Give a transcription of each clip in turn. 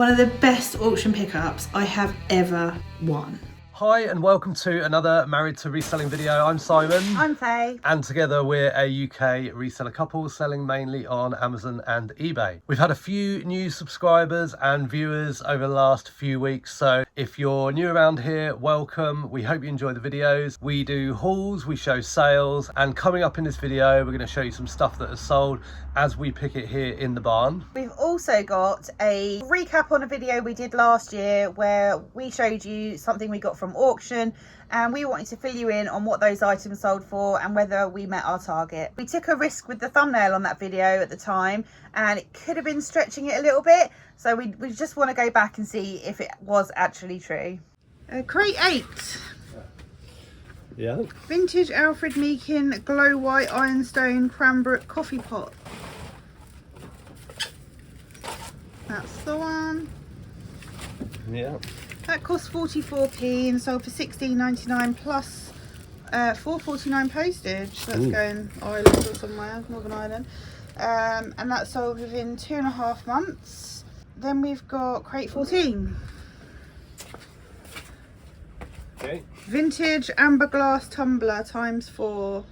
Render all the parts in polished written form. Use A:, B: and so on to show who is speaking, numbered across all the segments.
A: One of the best auction pickups I have ever won.
B: Hi and welcome to another Married to Reselling video. I'm Simon.
A: I'm Faye.
B: And together we're a UK reseller couple selling mainly on Amazon and eBay. We've had a few new subscribers and viewers over the last few weeks. So if you're new around here, welcome. We hope you enjoy the videos. We do hauls, we show sales, and coming up in this video, we're going to show you some stuff that has sold as we pick it here in the barn.
A: We've also got a recap on a video we did last year where we showed you something we got from auction, and we wanted to fill you in on what those items sold for and whether we met our target. We took a risk with the thumbnail on that video at the time, and it could have been stretching it a little bit, so we just want to go back and see if it was actually true. Crate 8.
B: Yeah.
A: Vintage Alfred Meakin Glow White Ironstone Cranbrook Coffee Pot. That's the one.
B: Yeah.
A: That cost 44p and sold for £16.99 plus £4.49 postage. That's going Ireland or somewhere, Northern Ireland. And that sold within 2.5 months. Then we've got crate 14.
B: Okay. Vintage
A: Amber Glass Tumbler ×4.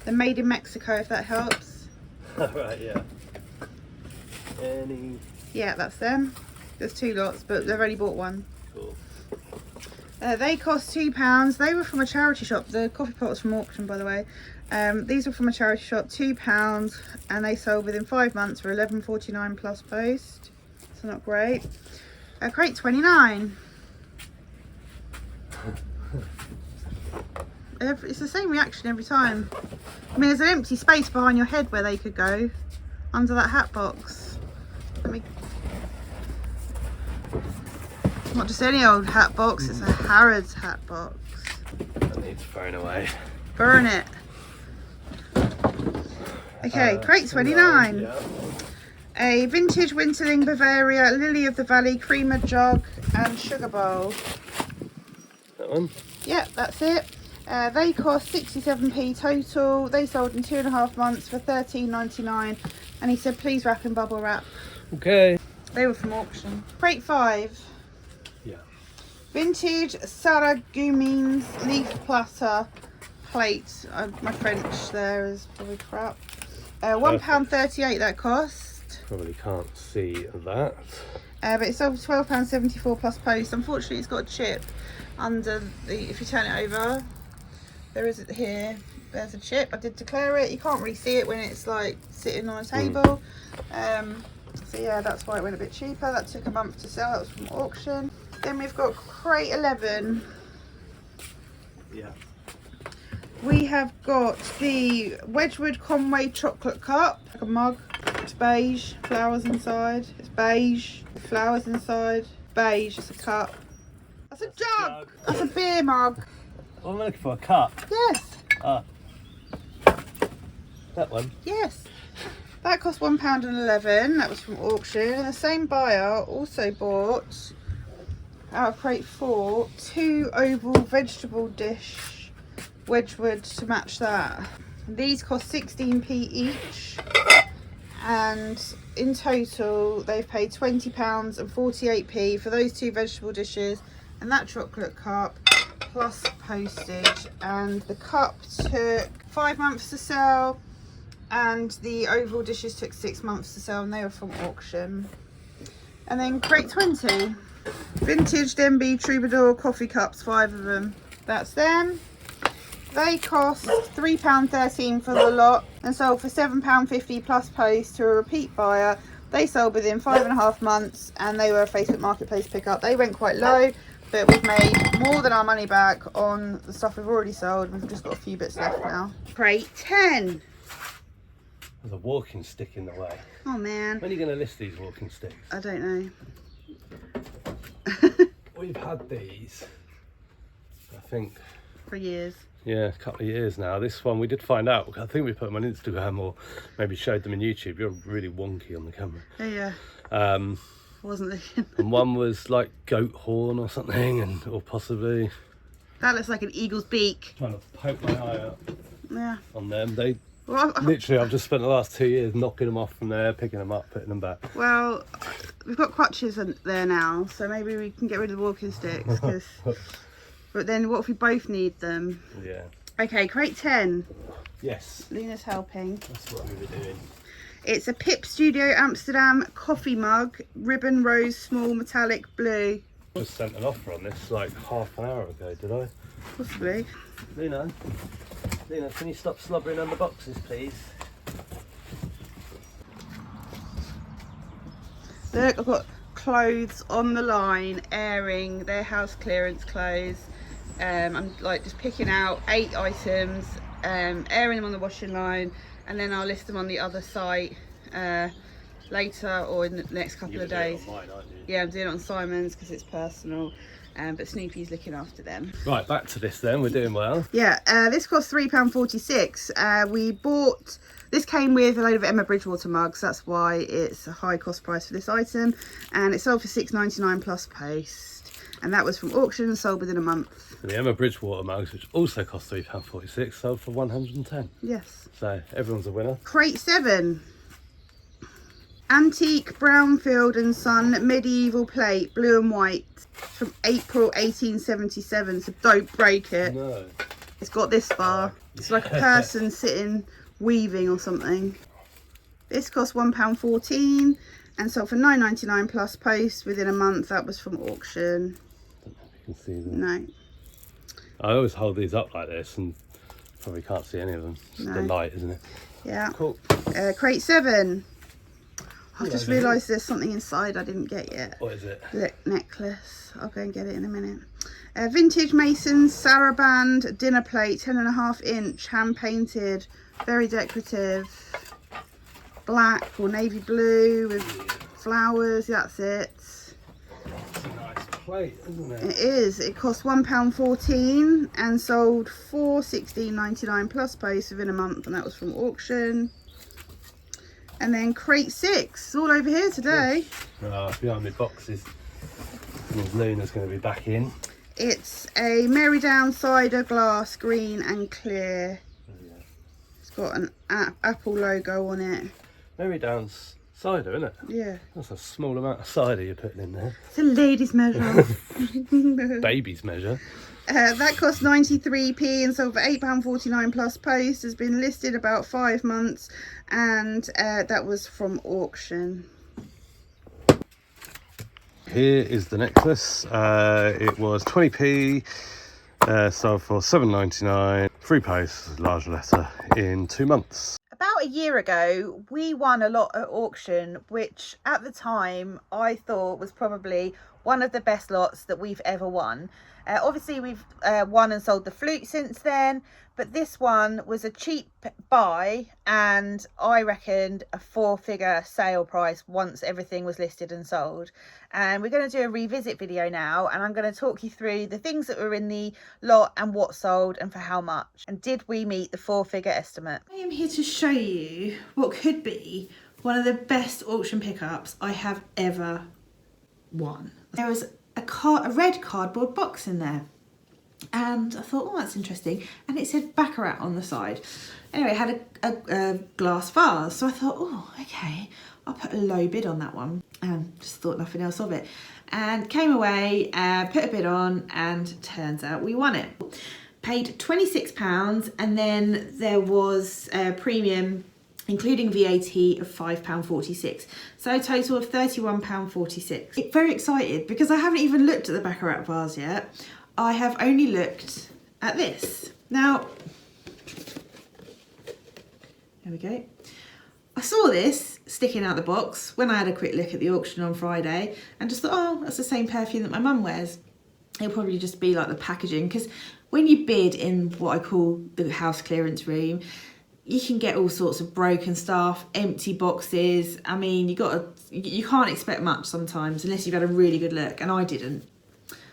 A: They're made in Mexico, if that helps.
B: Right, yeah.
A: Yeah, that's them. There's 2 lots, but they've only bought one.
B: Cool.
A: They cost £2. They were from a charity shop. The coffee pot was from auction, by the way. These were from a charity shop, £2, and they sold within 5 months for £11.49 plus post. So not great. Crate 29. It's the same reaction every time. I mean, there's an empty space behind your head where they could go, under that hat box. Not just any old hat box, it's a Harrods hat box.
B: That needs thrown away.
A: Burn it. Okay, crate 29.
B: Yeah.
A: A vintage Winterling Bavaria Lily of the Valley creamer jug and sugar bowl.
B: That one?
A: Yep, that's it. They cost 67p total. They sold in 2.5 months for £13.99, and he said please wrap in bubble wrap.
B: Okay.
A: They were from auction. Crate 5.
B: Yeah.
A: Vintage Sarah Gumines leaf platter plate. My French there is probably crap. £1.38 that cost.
B: Probably can't see that.
A: But it's sold for £12.74 plus post. Unfortunately, it's got a chip under the. If you turn it over, there is it here. There's a chip. I did declare it. You can't really see it when it's like sitting on a table. So yeah, that's why it went a bit cheaper. That took a month to sell. That was from auction. Then we've got crate 11.
B: Yeah.
A: We have got the Wedgwood Conway chocolate cup, like a mug. It's beige, flowers inside. It's beige, flowers inside. Beige, it's a cup. That's a jug. That's a beer mug.
B: Well, I'm looking for a cup.
A: Yes.
B: Ah. That one?
A: Yes. That cost £1.11. That was from auction. And the same buyer also bought, out of crate 4, 2 oval vegetable dish Wedgwood to match that. These cost 16p each, and in total they've paid £20 and 48p for those 2 vegetable dishes and that chocolate cup plus postage. And the cup took 5 months to sell, and the oval dishes took 6 months to sell, and they were from auction. And then crate 20, vintage Denby Troubadour coffee cups, 5 of them. That's them. They cost £3.13 for the lot and sold for £7.50 plus post to a repeat buyer. They sold within 5.5 months, and they were a Facebook Marketplace pickup. They went quite low, but we've made more than our money back on the stuff we've already sold. We've just got a few bits left now. Crate 10.
B: There's a walking stick in the way.
A: Oh man.
B: When are you going to list these walking sticks?
A: I don't know.
B: We've had these, I think,
A: For years.
B: yeah, a couple of years now. This one we did find out. I think we put them on Instagram or maybe showed them on YouTube. You're really wonky on the camera.
A: Yeah. Wasn't looking.
B: And one was like goat horn or something, and or possibly.
A: That looks like an eagle's beak.
B: Trying to poke my eye out
A: Yeah.
B: on them. They
A: Well,
B: Literally, I've just spent the last 2 years knocking them off from there, picking them up, putting them back.
A: well, we've got crutches there now, so maybe we can get rid of the walking sticks. But then what if we both need them?
B: Yeah.
A: Okay, crate 10.
B: Yes.
A: Luna's helping.
B: That's what we were doing.
A: It's a Pip Studio Amsterdam coffee mug, ribbon rose, small metallic blue.
B: Just sent an offer on this like half an hour ago, did I?
A: Possibly.
B: Luna, can you stop slobbering on the boxes, please?
A: Look, I've got clothes on the line, airing, their house clearance clothes. I'm like just picking out 8 items, airing them on the washing line, and then I'll list them on the other site later or in the next couple of days.
B: Mine, aren't you?
A: Yeah, I'm doing it on Simon's because it's personal, but Snoopy's looking after them.
B: Right, back to this then. We're doing well.
A: Yeah, this cost £3.46. We bought, this came with a load of Emma Bridgewater mugs, that's why it's a high cost price for this item, and it sold for £6.99 plus post, and that was from auction and sold within a month.
B: And the Emma Bridgewater mugs, which also cost £3.46, sold for £110.
A: Yes.
B: So everyone's a winner.
A: Crate 7. Antique Brownfield and Son medieval plate, blue and white, from April 1877, so don't break it.
B: No.
A: It's got this far. It's like a person sitting weaving or something. This cost £1.14 and sold for £9.99 plus post within a month. That was from auction.
B: I don't know if you can see them.
A: No.
B: I always hold these up like this and probably can't see any of them. It's the light, isn't it?
A: Yeah.
B: Cool.
A: Crate 7. I've
B: Yeah,
A: just
B: okay.
A: realised there's something inside I didn't get yet.
B: What is it?
A: Look, necklace. I'll go and get it in a minute. Vintage Masons Saraband dinner plate, 10.5 inch, hand painted, very decorative. Black or navy blue with flowers. That's it.
B: It's a nice plate, isn't it?
A: It is. It cost £1.14 and sold for £16.99 plus post within a month, and that was from auction. And then crate 6, it's all over here today.
B: Behind me boxes. Luna's going to be back in.
A: It's a Mary Down cider glass, green and clear. It's got an Apple logo on it.
B: Mary Down's cider, isn't it?
A: Yeah.
B: That's a small amount of cider you're putting in there.
A: It's a lady's measure.
B: Baby's measure.
A: That cost 93p and sold for £8.49 plus post. Has been listed about 5 months, and that was from auction.
B: Here is the necklace. It was 20p, sold for £7.99. Free post, large letter, in 2 months.
A: About a year ago, we won a lot at auction, which at the time I thought was probably one of the best lots that we've ever won. Obviously, we've won and sold the flute since then, but this one was a cheap buy, and I reckoned a 4-figure sale price once everything was listed and sold. And we're going to do a revisit video now, and I'm going to talk you through the things that were in the lot and what sold and for how much. And did we meet the 4-figure estimate? I am here to show you what could be one of the best auction pickups I have ever won. There was a red cardboard box in there, and I thought, oh, that's interesting, and it said Baccarat on the side. Anyway, it had a glass vase, so I thought, oh, okay, I'll put a low bid on that one, and just thought nothing else of it, and came away, put a bid on, and turns out we won it. Paid £26, and then there was a premium including VAT of £5.46. So a total of £31.46. Very excited because I haven't even looked at the Baccarat vase yet. I have only looked at this. Now, there we go. I saw this sticking out the box when I had a quick look at the auction on Friday and just thought, oh, that's the same perfume that my mum wears. It'll probably just be like the packaging, because when you bid in what I call the house clearance room, you can get all sorts of broken stuff, empty boxes. I mean, you can't expect much sometimes unless you've had a really good look, and I didn't.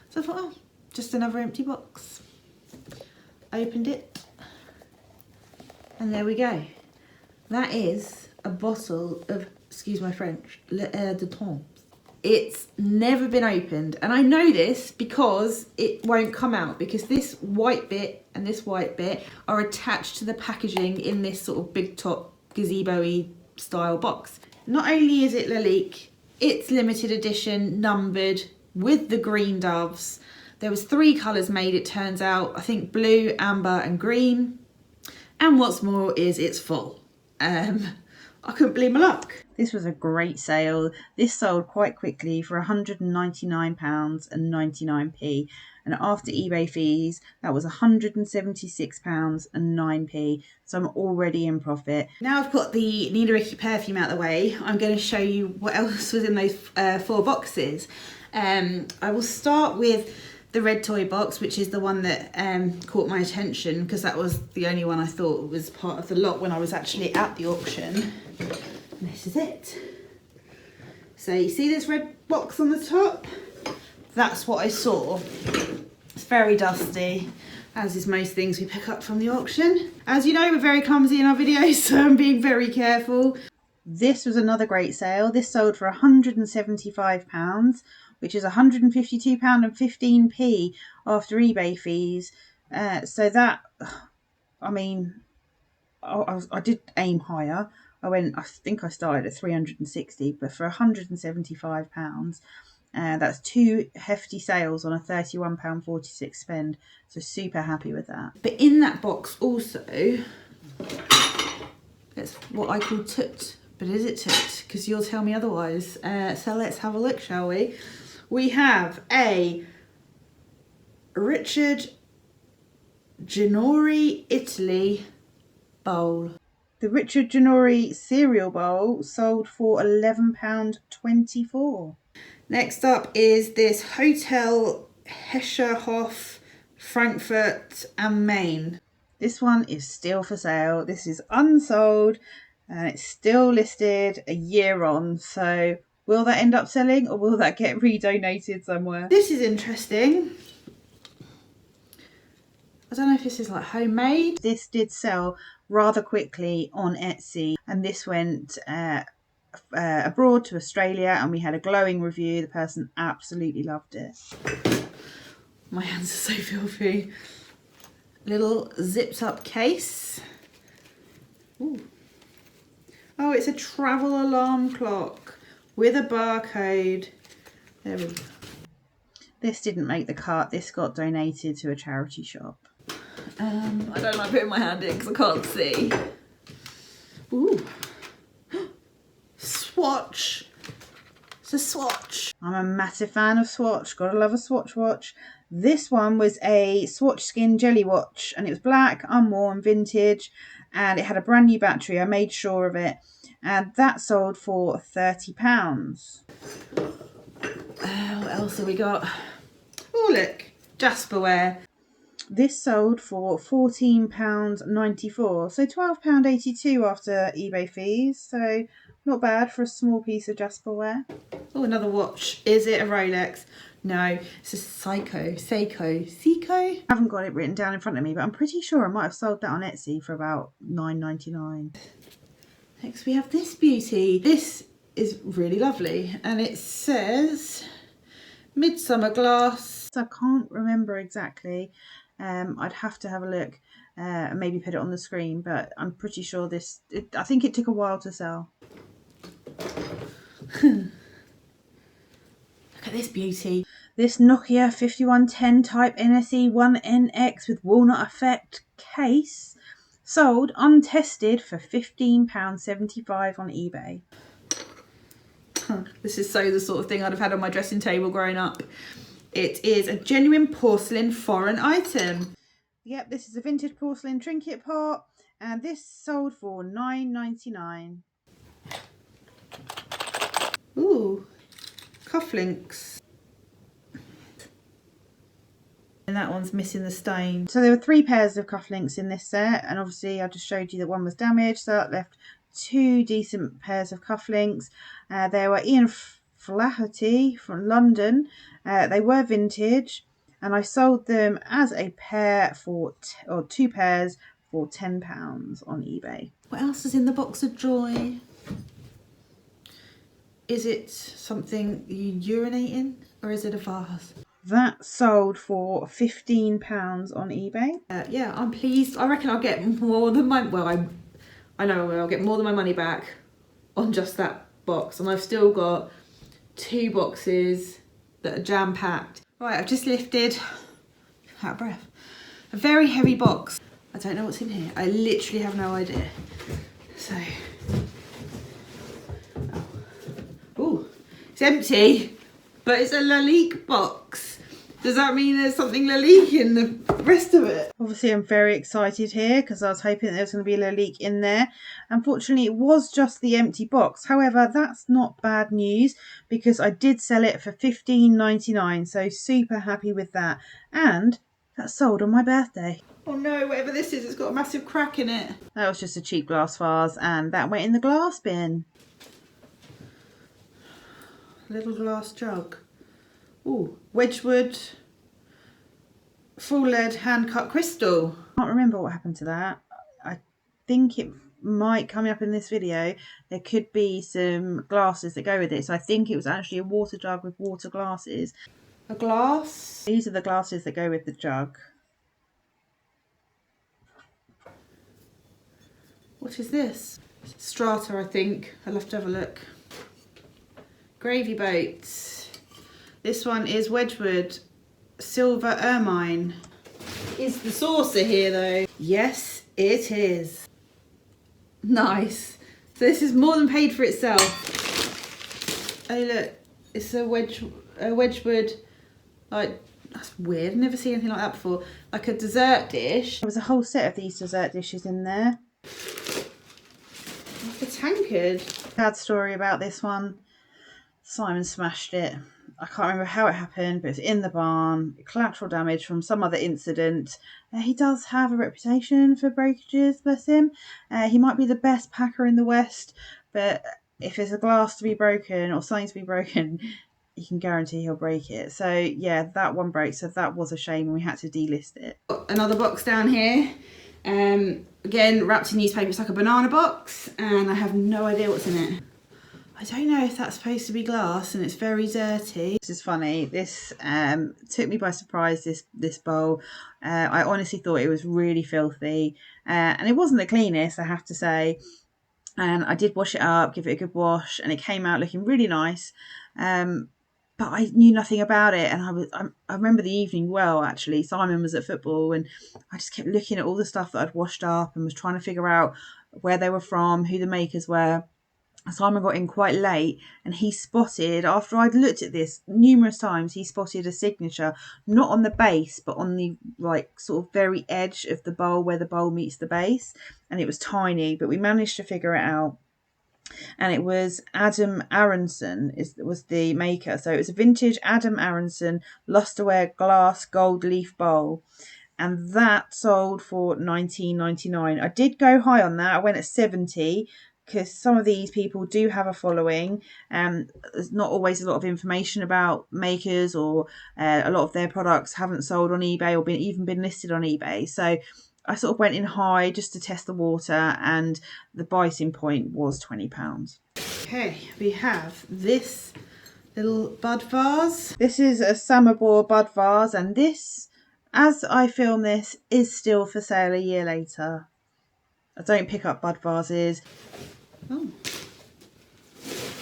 A: So I thought, oh, just another empty box. Opened it, and there we go. That is a bottle of, excuse my French, Le Air de Temps. It's never been opened, and I know this because it won't come out, because this white bit and this white bit are attached to the packaging in this sort of big top gazebo-y style box. Not only is it Lalique, it's limited edition, numbered, with the green doves. There was 3 colours made, it turns out. I think blue, amber and green. And what's more is it's full. I couldn't believe my luck.
C: This was a great sale. This sold quite quickly for £199.99, and after eBay fees that was £176.09, so I'm already in profit.
A: Now I've got the Nina Ricci perfume out of the way, I'm going to show you what else was in those 4 boxes. I will start with the red toy box, which is the one that caught my attention, because that was the only one I thought was part of the lot when I was actually at the auction. And this is it. So you see this red box on the top? That's what I saw. It's very dusty, as is most things we pick up from the auction. As you know, we're very clumsy in our videos, so I'm being very careful.
C: This was another great sale. This sold for £175, which is £152.15 after eBay fees. So that, I mean, I did aim higher. I think I started at 360, but for £175, that's 2 hefty sales on a £31.46 spend. So super happy with that.
A: But in that box also, it's what I call toot. But is it toot? Because you'll tell me otherwise. So let's have a look, shall we? We have a Richard Ginori Italy bowl.
C: The Richard Ginori cereal bowl sold for £11.24.
A: Next up is this Hotel Hescherhof, Frankfurt am Main.
C: This one is still for sale. This is unsold and it's still listed a year on. So will that end up selling, or will that get redonated somewhere?
A: This is interesting. I don't know if this is like homemade.
C: This did sell rather quickly on Etsy, and this went abroad to Australia, and we had a glowing review. The person absolutely loved it.
A: My hands are so filthy. Little zipped up case. Ooh. Oh, it's a travel alarm clock with a barcode. There we go.
C: This didn't make the cut. This got donated to a charity shop.
A: I don't like putting my hand in because I can't see. Ooh. Swatch. It's a swatch.
C: I'm a massive fan of Swatch. Gotta love a Swatch watch. This one was a Swatch Skin Jelly watch, and it was black, unworn, vintage, and it had a brand new battery. I made sure of it, and that sold for £30.
A: What else have we got? Oh look, Jasperware.
C: This sold for £14.94, so £12.82 after eBay fees. So not bad for a small piece of Jasperware.
A: Oh, another watch. Is it a Rolex? No, it's a Seiko.
C: I haven't got it written down in front of me, but I'm pretty sure I might have sold that on Etsy for about £9.99.
A: Next we have this beauty. This is really lovely, and it says Midsummer Glass.
C: I can't remember exactly. I'd have to have a look and maybe put it on the screen, but I'm pretty sure I think it took a while to sell.
A: Look at this beauty.
C: This Nokia 5110 Type NSE 1NX with walnut effect case sold untested for £15.75 on eBay.
A: This is so the sort of thing I'd have had on my dressing table growing up. It is a genuine porcelain foreign item.
C: Yep, this is a vintage porcelain trinket pot, and this sold for £9.99.
A: Ooh, cufflinks. And that one's missing the stain.
C: So there were 3 pairs of cufflinks in this set, and obviously I just showed you that one was damaged, so that left 2 decent pairs of cufflinks. They were Ian Flaherty from London. They were vintage, and I sold them as a pair for 2 pairs for £10 on eBay.
A: What else is in the box of joy? Is it something you urinate in, or is it a vase?
C: That sold for £15 on eBay.
A: Yeah, I'm pleased. I reckon I'll get more than my, well, I know I will. I'll get more than my money back on just that box. And I've still got 2 boxes that are jam-packed. Right, I've just lifted, out of breath, a very heavy box. I don't know what's in here. I literally have no idea. So, oh, it's empty, but it's a Lalique box. Does that mean there's something Lalique in the rest of it?
C: Obviously, I'm very excited here because I was hoping there was going to be a Lalique in there. Unfortunately, it was just the empty box. However, that's not bad news because I did sell it for $15.99. So super happy with that. And that sold on my birthday.
A: Oh no, whatever this is, it's got a massive crack in it.
C: That was just a cheap glass vase and that went in the glass bin.
A: Little glass jug. Ooh, Wedgwood full lead hand cut crystal.
C: I can't remember what happened to that. I think it might come up in this video. There could be some glasses that go with it. So I think it was actually a water jug with water glasses.
A: A glass.
C: These are the glasses that go with the jug.
A: What is this? Strata, I think. I'll have to have a look. Gravy boats. This one is Wedgwood silver ermine. Is the saucer here though? Yes, it is. Nice. So this is more than paid for itself. Oh look, it's a Wedgwood, like, that's weird. I've never seen anything like that before. Like a dessert dish.
C: There was a whole set of these dessert dishes in there.
A: Like a tankard.
C: Sad story about this one. Simon smashed it. I can't remember how it happened, but it's in the barn. Collateral damage from some other incident. He does have a reputation for breakages, bless him. He might be the best packer in the West, but if there's a glass to be broken or something to be broken, you can guarantee he'll break it. So yeah, that one broke. So that was a shame and we had to delist it.
A: Another box down here. Again, wrapped in newspaper. It's like a banana box and I have no idea what's in it. I don't know if that's supposed to be glass and it's very dirty.
C: This is funny. This took me by surprise, this bowl. I honestly thought it was really filthy. And it wasn't the cleanest, I have to say. And I did wash it up, give it a good wash, and it came out looking really nice. But I knew nothing about it. And I remember the evening well, actually. Simon was at football and I just kept looking at all the stuff that I'd washed up and was trying to figure out where they were from, who the makers were. Simon got in quite late and he spotted, after I'd looked at this numerous times, he spotted a signature, not on the base, but on the like sort of very edge of the bowl where the bowl meets the base. And it was tiny, but we managed to figure it out. And it was Adam Aronson was the maker. So it was a vintage Adam Aronson lusterware glass gold leaf bowl. And that sold for $19.99. I did go high on that. I went at 70 because some of these people do have a following. There's not always a lot of information about makers, or a lot of their products haven't sold on eBay or even been listed on eBay. So I sort of went in high just to test the water, and the biting point was £20.
A: Okay, we have this little bud vase.
C: This is a Samabor bud vase, and this, as I film this, is still for sale a year later. I don't pick up bud vases.
A: Oh,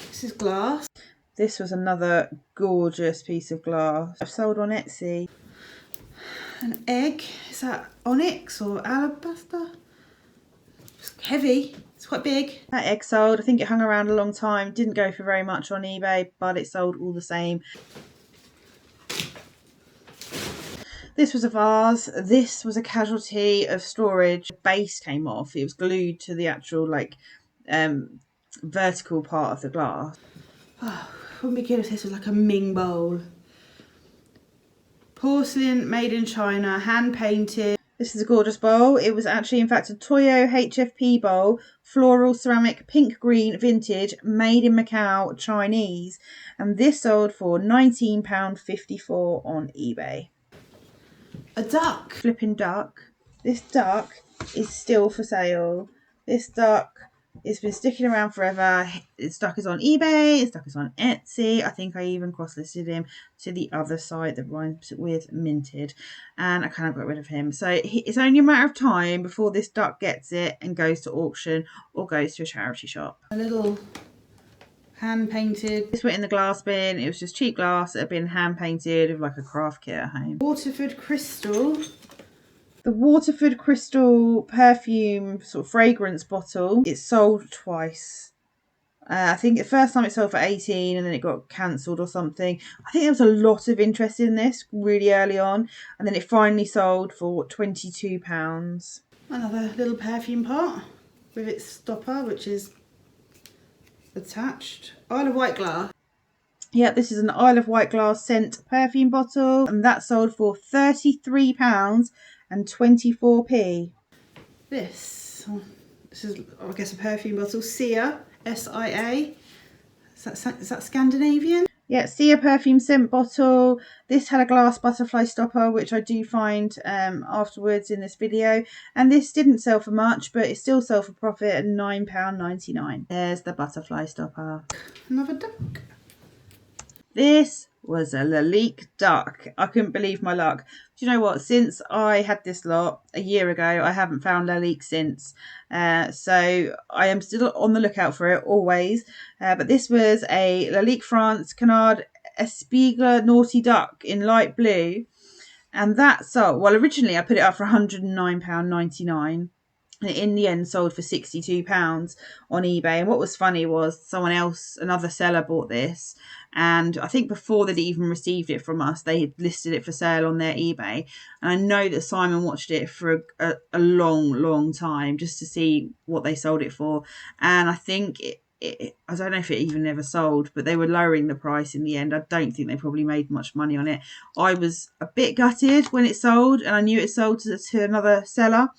A: this is glass.
C: This was another gorgeous piece of glass. I've sold on Etsy.
A: An egg. Is that onyx or alabaster? It's heavy. It's quite big.
C: That egg sold. I think it hung around a long time. Didn't go for very much on eBay, but it sold all the same. This was a vase. This was a casualty of storage. The base came off. It was glued to the actual vertical part of the glass.
A: Oh, wouldn't be good if this was like a Ming bowl. Porcelain, made in China, hand painted.
C: This is a gorgeous bowl. It was actually, in fact, a Toyo HFP bowl, floral ceramic, pink green, vintage, made in Macau, Chinese. And this sold for £19.54 on eBay.
A: A duck.
C: Flipping duck. This duck is still for sale. This duck It's been sticking around forever. It's stuck us on eBay, it's stuck us on Etsy. I think I even cross-listed him to the other site that rhymes with minted, and I kind of got rid of him. So it's only a matter of time before this duck gets it and goes to auction or goes to a charity shop. A little hand painted. This went in the glass bin. It was just cheap glass that had been hand painted with like a craft kit at home.
A: Waterford Crystal.
C: The Waterford Crystal perfume sort of fragrance bottle. It sold twice. I think the first time it sold for 18 and then it got cancelled or something. I think there was a lot of interest in this really early on, and then it finally sold for £22.
A: Another little perfume pot with its stopper, which is attached. Isle of Wight glass.
C: Yeah, this is an Isle of Wight glass scent perfume bottle, and that sold for £33 and 24p.
A: This is, I guess, a perfume bottle. Sia, S-I-A. Is that Scandinavian?
C: Yeah, Sia perfume scent bottle. This had a glass butterfly stopper, which I do find afterwards in this video. And this didn't sell for much, but it still sold for profit at £9.99. There's the butterfly stopper.
A: Another duck.
C: This was a Lalique duck. I couldn't believe my luck. Do you know what? Since I had this lot a year ago, I haven't found Lalique since. So I am still on the lookout for it, always. But this was a Lalique France Canard Espiègle Naughty Duck in light blue. And that sold, well, originally I put it up for £109.99. And in the end sold for £62 on eBay. And what was funny was someone else, another seller, bought this, and I think before they'd even received it from us, they had listed it for sale on their eBay. And I know that Simon watched it for a long time just to see what they sold it for. And I think I don't know if it even ever sold, but they were lowering the price in the end. I don't think they probably made much money on it. I was a bit gutted when it sold, and I knew it sold to another seller.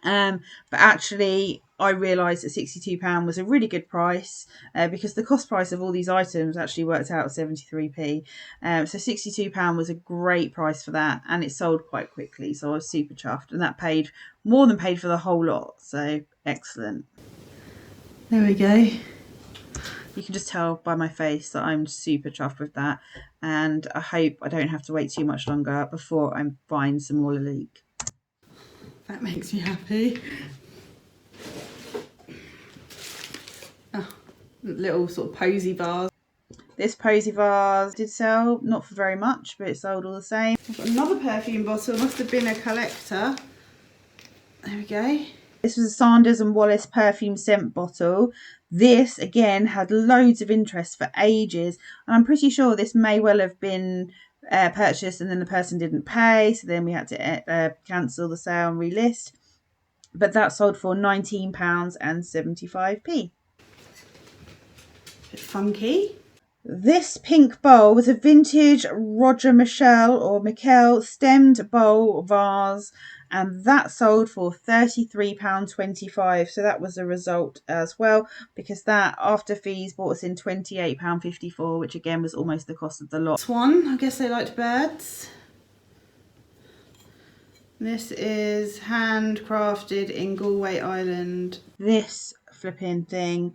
C: But actually I realised that £62 was a really good price because the cost price of all these items actually worked out at 73p. So £62 was a great price for that, and it sold quite quickly, so I was super chuffed, and that paid more than paid for the whole lot, so excellent.
A: There we go.
C: You can just tell by my face that I'm super chuffed with that, and I hope I don't have to wait too much longer before I'm buying some more Lalique.
A: That makes me happy. Oh, little sort of posy vase.
C: This posy vase did sell, not for very much, but it sold all the same.
A: I've got another perfume bottle. Must have been a collector. There we go.
C: This was a Sanders and Wallace perfume scent bottle. This, again, had loads of interest for ages. And I'm pretty sure this may well have been purchased and then the person didn't pay, so then we had to cancel the sale and relist. But that sold for £19 and 75p.
A: Bit funky.
C: This pink bowl was a vintage Roger Michel stemmed bowl vase, and that sold for £33.25. So that was a result as well, because that after fees bought us in £28.54, which again was almost the cost of the lot.
A: Swan, I guess they liked birds. This is handcrafted in Galway Island.
C: This flipping thing,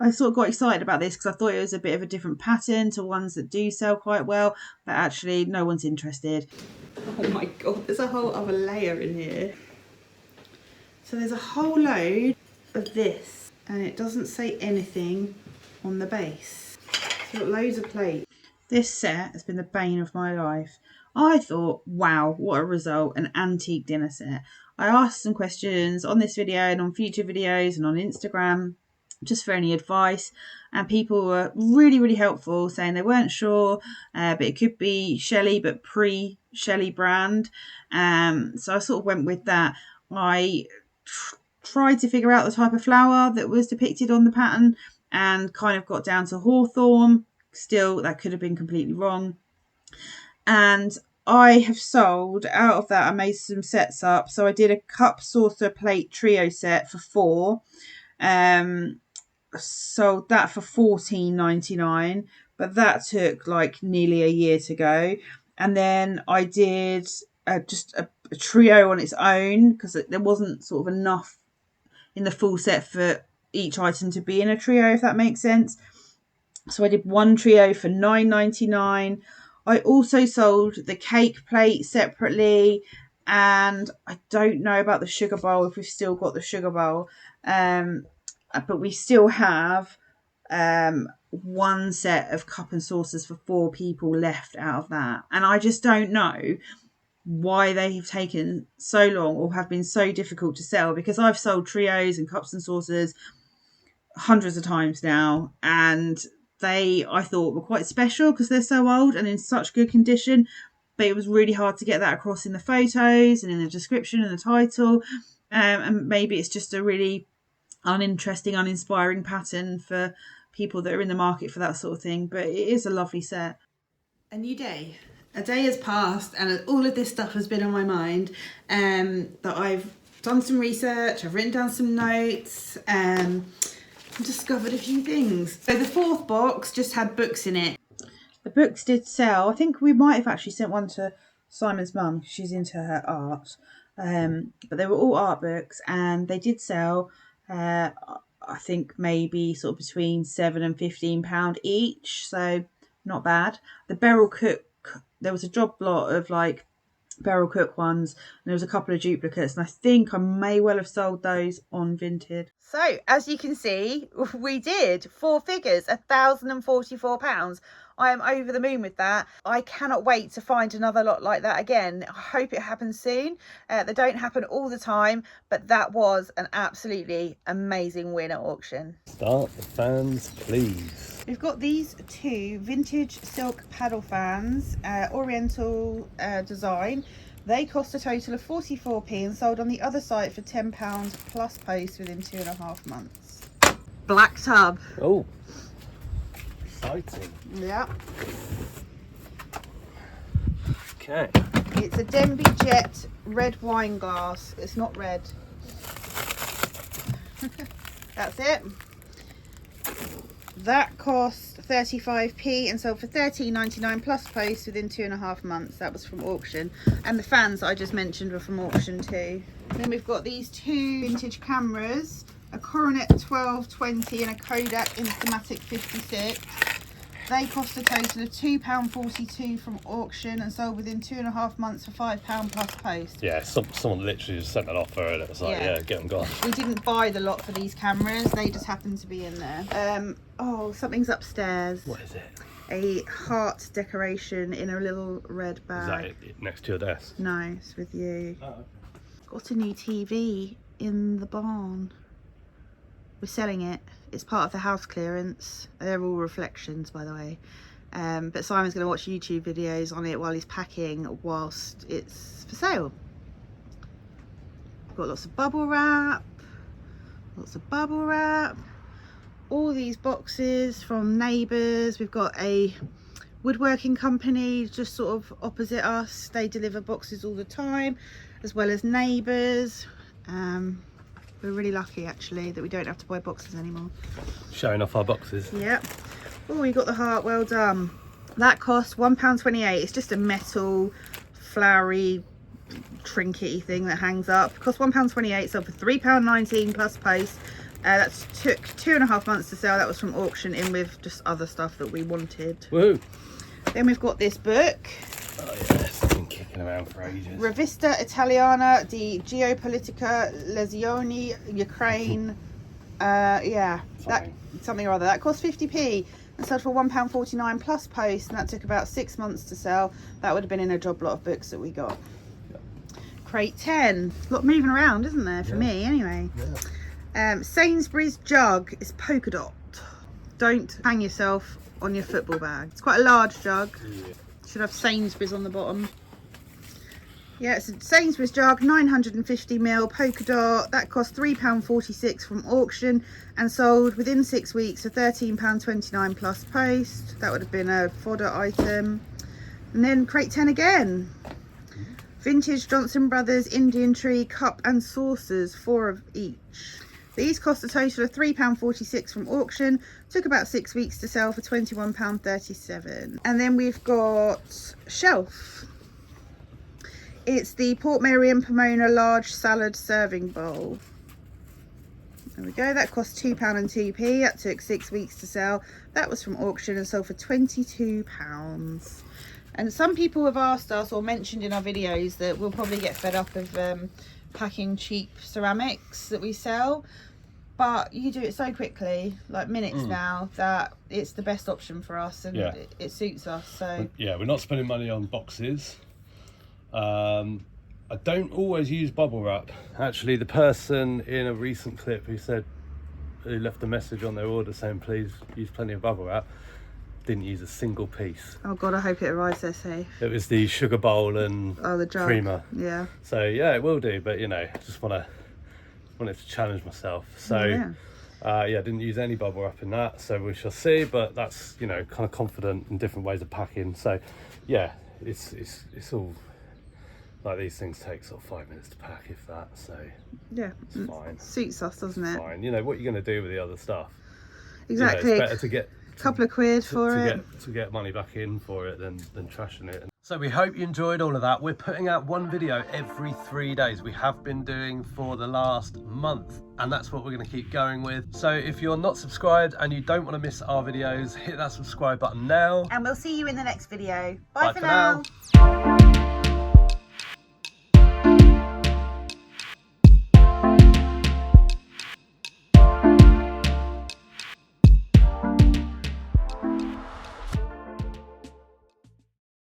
C: I sort of got excited about this because I thought it was a bit of a different pattern to ones that do sell quite well, but actually no one's interested.
A: Oh my god, there's a whole other layer in here. So there's a whole load of this, and it doesn't say anything on the base. So got loads of plates.
C: This set has been the bane of my life. I thought, wow, what a result, an antique dinner set. I asked some questions on this video and on future videos and on Instagram just for any advice, and people were really helpful, saying they weren't sure, but it could be Shelley, but pre-Shelley brand. So I sort of went with that. I tried to figure out the type of flower that was depicted on the pattern and kind of got down to hawthorn. Still, that could have been completely wrong. And I have sold, out of that, I made some sets up. So I did a cup, saucer, plate trio set for £4. Sold that for £14.99, but that took like nearly a year to go. And then I did just a trio on its own because there wasn't sort of enough in the full set for each item to be in a trio, if that makes sense. So I did one trio for £9.99. I also sold the cake plate separately, and I don't know about the sugar bowl, if we've still got the sugar bowl, but we still have one set of cup and saucers for 4 people left out of that. And I just don't know why they've taken so long or have been so difficult to sell, because I've sold trios and cups and saucers hundreds of times now, and they, I thought, were quite special because they're so old and in such good condition, but it was really hard to get that across in the photos and in the description and the title, and maybe it's just a really uninteresting, uninspiring pattern for people that are in the market for that sort of thing, but it is a lovely set.
A: A new day. A day has passed and all of this stuff has been on my mind, that I've done some research, I've written down some notes, and discovered a few things. So the 4th box just had books in it.
C: The books did sell. I think we might have actually sent one to Simon's mum, she's into her art, but they were all art books and they did sell. I think maybe sort of between £7 and £15 each, so not bad. The Beryl Cook, there was a job lot of like Beryl Cook ones, and there was a couple of duplicates, and I think I may well have sold those on Vinted.
A: So as you can see, we did 4 figures, £1,044. I am over the moon with that. I cannot wait to find another lot like that again. I hope it happens soon. They don't happen all the time, but that was an absolutely amazing win at auction.
B: Start the fans, please.
A: We've got these 2 vintage silk paddle fans, oriental design. They cost a total of 44p and sold on the other site for £10 plus post within 2.5 months. Black tub.
B: Oh, exciting.
A: Yeah.
B: Okay.
A: It's a Denby Jet red wine glass. It's not red. That's it. That cost 35p and sold for £13.99 plus post within 2.5 months. That was from auction. And the fans I just mentioned were from auction too. Then we've got these 2 vintage cameras, a Coronet 1220 and a Kodak Instamatic 56. They cost a total of £2.42 from auction and sold within 2.5 months for £5 plus post.
B: Yeah, someone literally just sent an offer and it was like, yeah, get them gone.
A: We didn't buy the lot for these cameras, they just happened to be in there. Oh, something's upstairs.
B: What is it?
A: A heart decoration in a little red bag.
B: Is that it next to your desk?
A: No, it's with you.
B: Oh, okay.
A: Got a new TV in the barn. We're selling it. It's part of the house clearance. They're all reflections, by the way. But Simon's going to watch YouTube videos on it while he's packing, whilst it's for sale. We've got lots of bubble wrap. Lots of bubble wrap. All these boxes from neighbours. We've got a woodworking company just sort of opposite us. They deliver boxes all the time, as well as neighbours. We're really lucky actually that we don't have to buy boxes anymore.
B: Showing off our boxes.
A: Yep. Oh, we got the heart, well done. That cost £1.28. It's just a metal flowery trinkety thing that hangs up. It cost £1.28, sold for £3.19 plus post. That took 2.5 months to sell. That was from auction in with just other stuff that we wanted.
B: Woo!
A: Then we've got this book.
B: Oh yeah, it's been kicking around for ages.
A: Rivista Italiana di Geopolitica Lesioni Ukraine. Yeah, something or other. That cost 50p and sold for £1.49 plus post, and that took about 6 months to sell. That would have been in a job lot of books that we got.
B: Yep.
A: Crate 10. A lot moving around, isn't there, for me anyway? Yeah. Sainsbury's jug is polka dot. Don't hang yourself on your football bag. It's quite a large jug. Yeah. Should have Sainsbury's on the bottom. Yeah, it's a Sainsbury's jug, 950ml polka dot. That cost £3.46 from auction and sold within 6 weeks for £13.29 plus post. That would have been a fodder item. And then crate 10 again. Vintage Johnson Brothers Indian Tree cup and saucers, 4 of each. These cost a total of £3.46 from auction. Took about 6 weeks to sell for £21.37. And then we've got shelf. It's the Port Mary and Pomona large salad serving bowl. There we go, that cost £2 and 2p. That took 6 weeks to sell. That was from auction and sold for £22. And some people have asked us or mentioned in our videos that we'll probably get fed up of packing cheap ceramics that we sell, but you do it so quickly, like minutes now, that it's the best option for us, and it suits us. So
B: yeah, we're not spending money on boxes. I don't always use bubble wrap. Actually, the person in a recent clip who left a message on their order saying please use plenty of bubble wrap, didn't use a single pice.
A: oh god, I hope it arrives there safe.
B: It was the sugar bowl and
A: the jug.
B: creamer.
A: Yeah.
B: So yeah, it will do, but you know, I just wanted to challenge myself. So yeah, didn't use any bubble wrap in that, so we shall see. But that's, you know, kind of confident in different ways of packing. So yeah, it's all like, these things take sort of 5 minutes to pack, if that. So
A: yeah,
B: it's fine.
A: Suits us, doesn't it?
B: Fine. You know what you're going to do with the other stuff.
A: Exactly.
B: You know, it's better to get
A: a couple of quid for it.
B: To get money back in for it than trashing it. So we hope you enjoyed all of that. We're putting out one video every 3 days. We have been doing for the last month, and that's what we're going to keep going with. So if you're not subscribed and you don't want to miss our videos, hit that subscribe button now.
A: And we'll see you in the next video. Bye
B: Bye
A: for
B: for
A: now.
B: now.